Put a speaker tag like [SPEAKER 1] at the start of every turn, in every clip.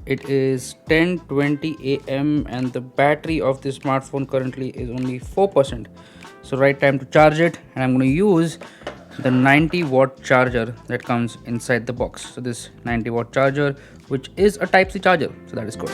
[SPEAKER 1] It is 10:20 a.m. and the battery of this smartphone currently is only 4%. So right time to charge it, and I'm going to use the 90-watt charger that comes inside the box. So this 90-watt charger, which is a Type-C charger, so that is good.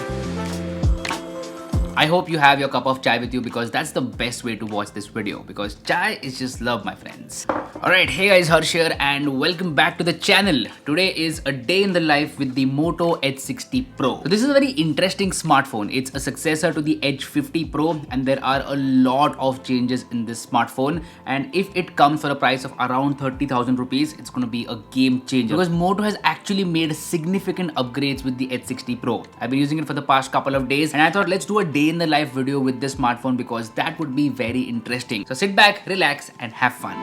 [SPEAKER 2] I hope you have your cup of chai with you, because that's the best way to watch this video, because chai is just love, my friends. Alright, hey guys, Harsh here and welcome back to the channel. Today is a day in the life with the Moto Edge 60 Pro. So this is a very interesting smartphone. It's a successor to the Edge 50 Pro and there are a lot of changes in this smartphone, and if it comes for a price of around 30,000 rupees, it's going to be a game changer, because Moto has actually made significant upgrades with the Edge 60 Pro. I've been using it for the past couple of days and I thought let's do a day in the life video with this smartphone, because that would be very interesting. So sit back, relax and have fun.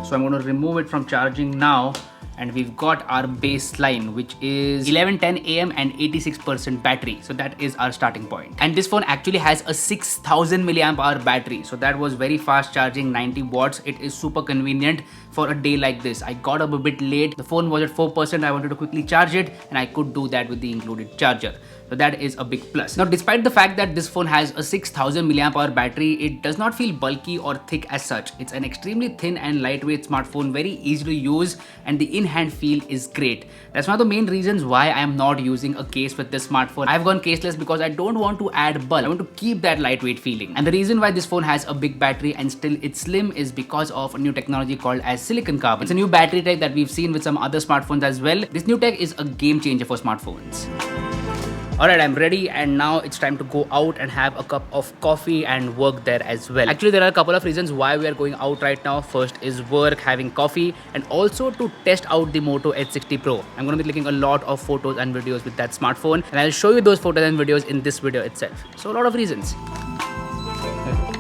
[SPEAKER 2] So I'm going to remove it from charging now, and we've got our baseline, which is 11:10 a.m. and 86% battery. So that is our starting point. And this phone actually has a 6000 milliamp hour battery. So that was very fast charging, 90 watts. It is super convenient for a day like this. I got up a bit late. The phone was at 4%. I wanted to quickly charge it and I could do that with the included charger. So that is a big plus. Now, despite the fact that this phone has a 6000 milliamp hour battery, it does not feel bulky or thick as such. It's an extremely thin and lightweight smartphone, very easy to use, and the in-hand feel is great. That's one of the main reasons why I am not using a case with this smartphone. I've gone caseless because I don't want to add bulk. I want to keep that lightweight feeling. And the reason why this phone has a big battery and still it's slim is because of a new technology called as silicon carbon. It's a new battery type that we've seen with some other smartphones as well. This new tech is a game changer for smartphones. Alright, I'm ready and now it's time to go out and have a cup of coffee and work there as well. Actually, there are a couple of reasons why we are going out right now. First is work, having coffee, and also to test out the Moto Edge 60 Pro. I'm going to be clicking a lot of photos and videos with that smartphone, and I'll show you those photos and videos in this video itself. So a lot of reasons.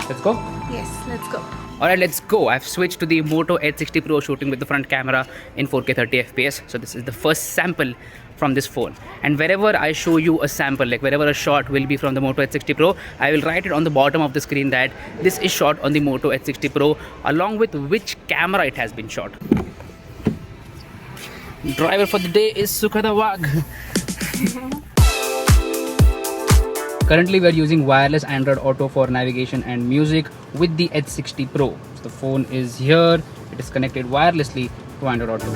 [SPEAKER 2] Let's go?
[SPEAKER 3] Yes, let's go.
[SPEAKER 2] Alright, let's go. I've switched to the Moto Edge 60 Pro, shooting with the front camera in 4K 30 FPS. So this is the first sample from this phone, and wherever I show you a sample, like wherever a shot will be from the Moto Edge 60 Pro, I will write it on the bottom of the screen that this is shot on the Moto Edge 60 Pro, along with which camera it has been shot. Driver for the day is Sukhada Wag. Currently we are using wireless Android Auto for navigation and music with the Edge 60 Pro. So the phone is here, it is connected wirelessly to Android Auto.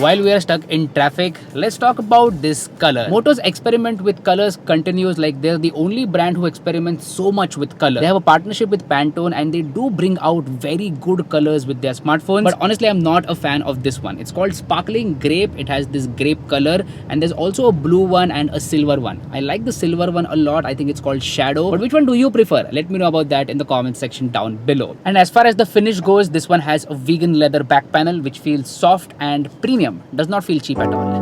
[SPEAKER 2] While we are stuck in traffic, let's talk about this color. Moto's experiment with colors continues. Like, they're the only brand who experiments so much with color. They have a partnership with Pantone and they do bring out very good colors with their smartphones. But honestly, I'm not a fan of this one. It's called Sparkling Grape. It has this grape color, and there's also a blue one and a silver one. I like the silver one a lot. I think it's called Shadow. But which one do you prefer? Let me know about that in the comment section down below. And as far as the finish goes, this one has a vegan leather back panel which feels soft and premium. Does not feel cheap at all.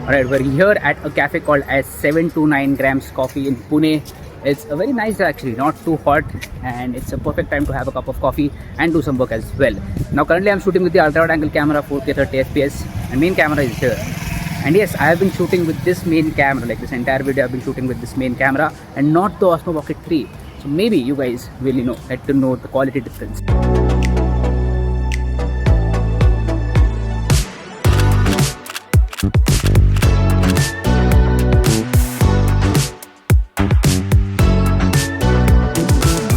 [SPEAKER 2] Alright, we're here at a cafe called as 729 Grams Coffee in Pune. It's a very nice, actually, not too hot, and it's a perfect time to have a cup of coffee and do some work as well. Now currently I'm shooting with the ultra wide angle camera, 4K 30 FPS, and main camera is here. And yes, I have been shooting with this main camera, like this entire video I've been shooting with this main camera and not the Osmo Pocket 3. So maybe you guys really get to know the quality difference.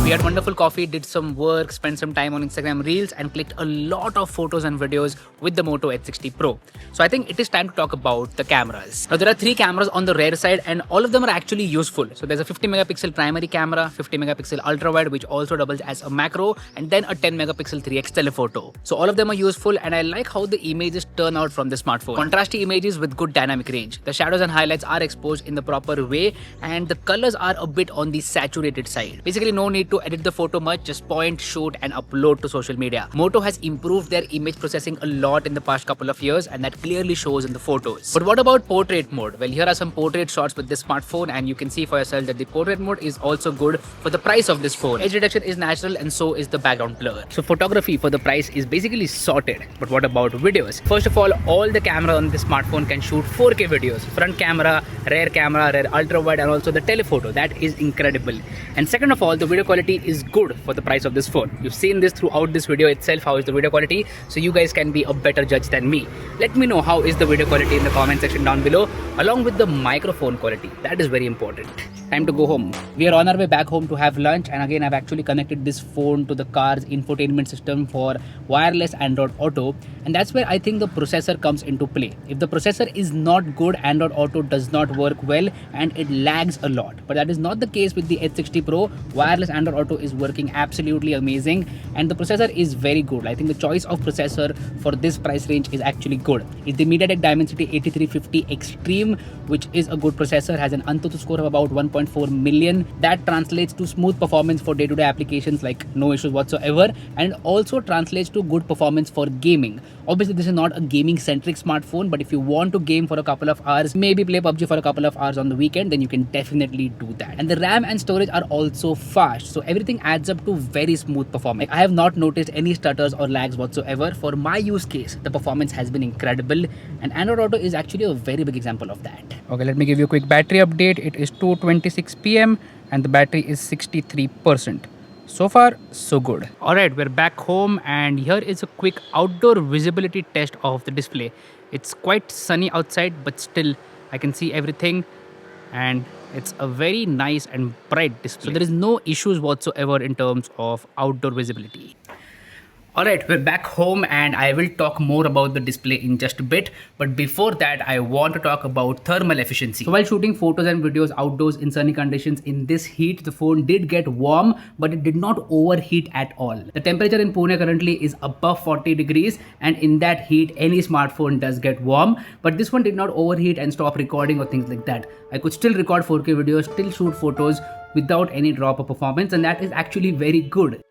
[SPEAKER 2] We had wonderful coffee, did some work, spent some time on Instagram Reels, and clicked a lot of photos and videos with the Moto Edge 60 Pro. So I think it is time to talk about the cameras. Now there are 3 cameras on the rear side and all of them are actually useful. So there's a 50 megapixel primary camera, 50 megapixel ultra wide which also doubles as a macro, and then a 10 megapixel 3x telephoto. So all of them are useful, and I like how the images turn out from the smartphone. Contrasty images with good dynamic range. The shadows and highlights are exposed in the proper way, and the colors are a bit on the saturated side. Basically no need to edit the photo much, just point, shoot and upload to social media. Moto has improved their image processing a lot in the past couple of years, and that clearly shows in the photos. But what about portrait mode? Well, here are some portrait shots with this smartphone, and you can see for yourself that the portrait mode is also good for the price of this phone. Edge reduction is natural and so is the background blur. So photography for the price is basically sorted. But what about videos? First of all the camera on this smartphone can shoot 4K videos. Front camera, rear ultra wide, and also the telephoto. That is incredible. And second of all, the video quality quality is good for the price of this phone. You've seen this throughout this video itself, how is the video quality, so you guys can be a better judge than me. Let me know how is the video quality in the comment section down below, along with the microphone quality. That is very important. Time to go home. We are on our way back home to have lunch, and again I've actually connected this phone to the car's infotainment system for wireless Android Auto, and that's where I think the processor comes into play. If the processor is not good, Android Auto does not work well and it lags a lot. But that is not the case with the H60 Pro. Wireless Android Auto is working absolutely amazing and the processor is very good. I think the choice of processor for this price range is actually good. It's the MediaTek Dimensity 8350 Extreme, which is a good processor, has an Antutu score of about 1.4 million. That translates to smooth performance for day-to-day applications, like no issues whatsoever, and also translates to good performance for gaming. Obviously this is not a gaming centric smartphone, but if you want to game for a couple of hours, maybe play PUBG for a couple of hours on the weekend, then you can definitely do that. And the RAM and storage are also fast, so everything adds up to very smooth performance. I have not noticed any stutters or lags whatsoever. For my use case, the performance has been incredible, and Android Auto is actually a very big example of that.
[SPEAKER 1] Okay, let me give you a quick battery update. It is 2:26 p.m. and the battery is 63%. So far, so good.
[SPEAKER 2] Alright, we're back home, and here is a quick outdoor visibility test of the display. It's quite sunny outside, but still I can see everything, and it's a very nice and bright display. So there is no issues whatsoever in terms of outdoor visibility. Alright, we're back home and I will talk more about the display in just a bit. But before that, I want to talk about thermal efficiency. So while shooting photos and videos outdoors in sunny conditions in this heat, the phone did get warm, but it did not overheat at all. The temperature in Pune currently is above 40 degrees, and in that heat, any smartphone does get warm. But this one did not overheat and stop recording or things like that. I could still record 4K videos, still shoot photos without any drop of performance, and that is actually very good.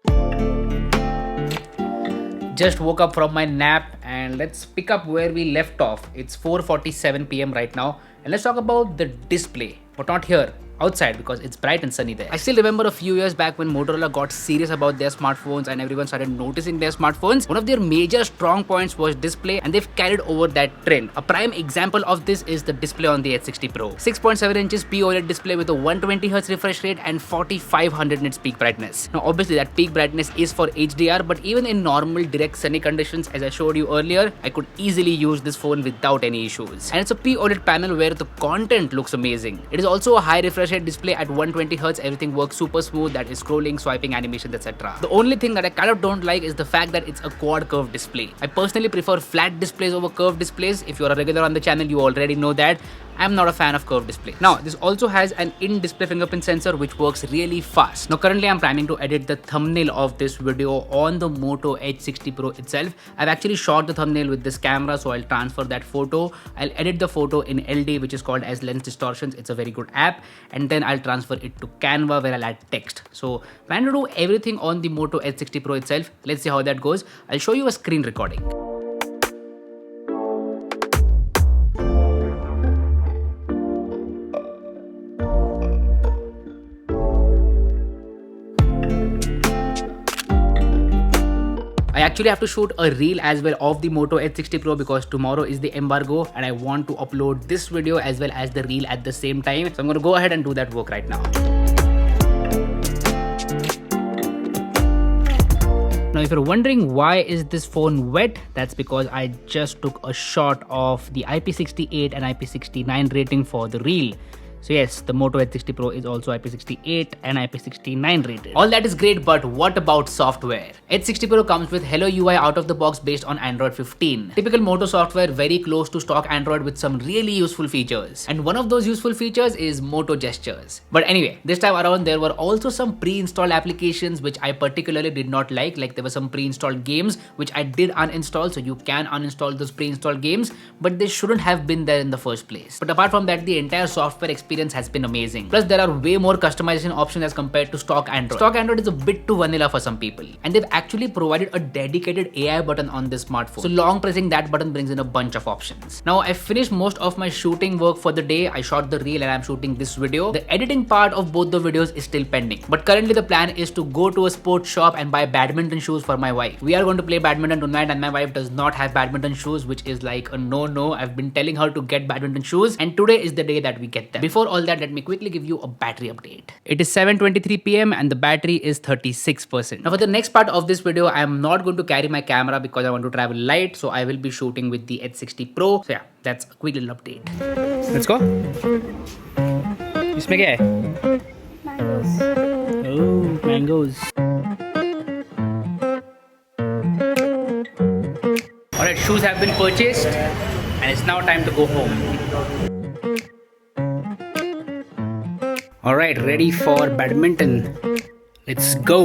[SPEAKER 2] Just woke up from my nap, and let's pick up where we left off. It's 4:47 p.m. right now, and let's talk about the display, but not here, outside, because it's bright and sunny there. I still remember a few years back when Motorola got serious about their smartphones and everyone started noticing their smartphones. One of their major strong points was display, and they've carried over that trend. A prime example of this is the display on the H60 Pro. 6.7 inches POLED display with a 120Hz refresh rate and 4500 nits peak brightness. Now obviously that peak brightness is for HDR, but even in normal direct sunny conditions, as I showed you earlier, I could easily use this phone without any issues. And it's a POLED panel where the content looks amazing. It is also a high refresh rate display at 120Hz. Everything works super smooth, that is scrolling, swiping, animations, etc. The only thing that I kind of don't like is the fact that it's a quad curved display. I personally prefer flat displays over curved displays. If you're a regular on the channel, you already know that. I'm not a fan of curved display. Now, this also has an in-display fingerprint sensor which works really fast. Now, currently I'm planning to edit the thumbnail of this video on the Moto H60 Pro itself. I've actually shot the thumbnail with this camera, so I'll transfer that photo. I'll edit the photo in LD, which is called as Lens Distortions. It's a very good app. And then I'll transfer it to Canva, where I'll add text. So, plan to do everything on the Moto H60 Pro itself. Let's see how that goes. I'll show you a screen recording. I actually have to shoot a reel as well of the Moto H60 Pro because tomorrow is the embargo and I want to upload this video as well as the reel at the same time. So I'm going to go ahead and do that work right now. Now if you're wondering why is this phone wet, that's because I just took a shot of the IP68 and IP69 rating for the reel. So yes, the Moto H60 Pro is also IP68 and IP69 rated. All that is great, but what about software? H60 Pro comes with Hello UI out of the box based on Android 15. Typical Moto software, very close to stock Android with some really useful features. And one of those useful features is Moto Gestures. But anyway, this time around there were also some pre-installed applications which I particularly did not like there were some pre-installed games which I did uninstall, so you can uninstall those pre-installed games, but they shouldn't have been there in the first place. But apart from that, the entire software experience has been amazing. Plus there are way more customization options as compared to stock Android. Stock Android is a bit too vanilla for some people, and they've actually provided a dedicated AI button on this smartphone. So long pressing that button brings in a bunch of options. Now I finished most of my shooting work for the day. I shot the reel and I'm shooting this video. The editing part of both the videos is still pending, but currently the plan is to go to a sports shop and buy badminton shoes for my wife. We are going to play badminton tonight and my wife does not have badminton shoes, which is like a no-no. I've been telling her to get badminton shoes and today is the day that we get them. Before before all that, let me quickly give you a battery update. It is 7:23 p.m. and the battery is 36%. Now for the next part of this video, I am not going to carry my camera because I want to travel light, so I will be shooting with the H60 Pro. So yeah, that's a quick little update. Let's go. इसमें क्या है?
[SPEAKER 3] Mangoes.
[SPEAKER 2] Oh, mangoes. Alright, shoes have been purchased and it's now time to go home. Alright, ready for badminton. Let's go.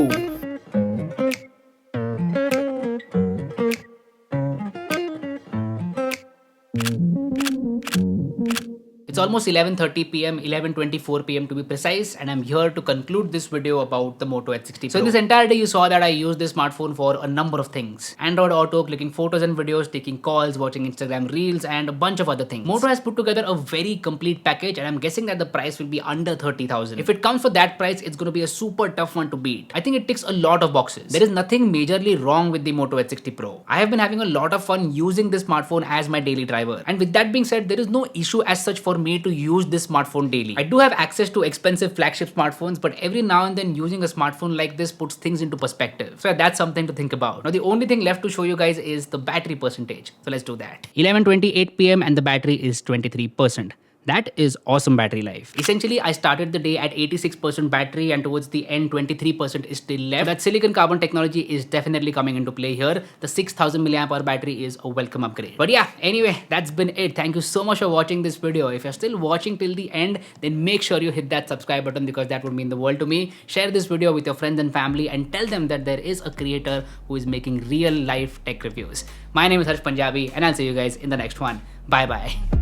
[SPEAKER 2] It's almost 11:30 p.m, 11:24 p.m to be precise, and I'm here to conclude this video about the Moto H60 Pro. So in this entire day, you saw that I used this smartphone for a number of things. Android Auto, clicking photos and videos, taking calls, watching Instagram Reels, and a bunch of other things. Moto has put together a very complete package, and I'm guessing that the price will be under 30,000. If it comes for that price, it's going to be a super tough one to beat. I think it ticks a lot of boxes. There is nothing majorly wrong with the Moto H60 Pro. I have been having a lot of fun using this smartphone as my daily driver. And with that being said, there is no issue as such for me to use this smartphone daily. I do have access to expensive flagship smartphones, but every now and then using a smartphone like this puts things into perspective. So that's something to think about. Now the only thing left to show you guys is the battery percentage. So let's do that. 11:28 p.m. and the battery is 23%. That is awesome battery life. Essentially, I started the day at 86% battery and towards the end 23% is still left. So that silicon carbon technology is definitely coming into play here. The 6000 mAh battery is a welcome upgrade. But yeah, anyway, that's been it. Thank you so much for watching this video. If you're still watching till the end, then make sure you hit that subscribe button because that would mean the world to me. Share this video with your friends and family and tell them that there is a creator who is making real life tech reviews. My name is Harsh Punjabi and I'll see you guys in the next one. Bye bye.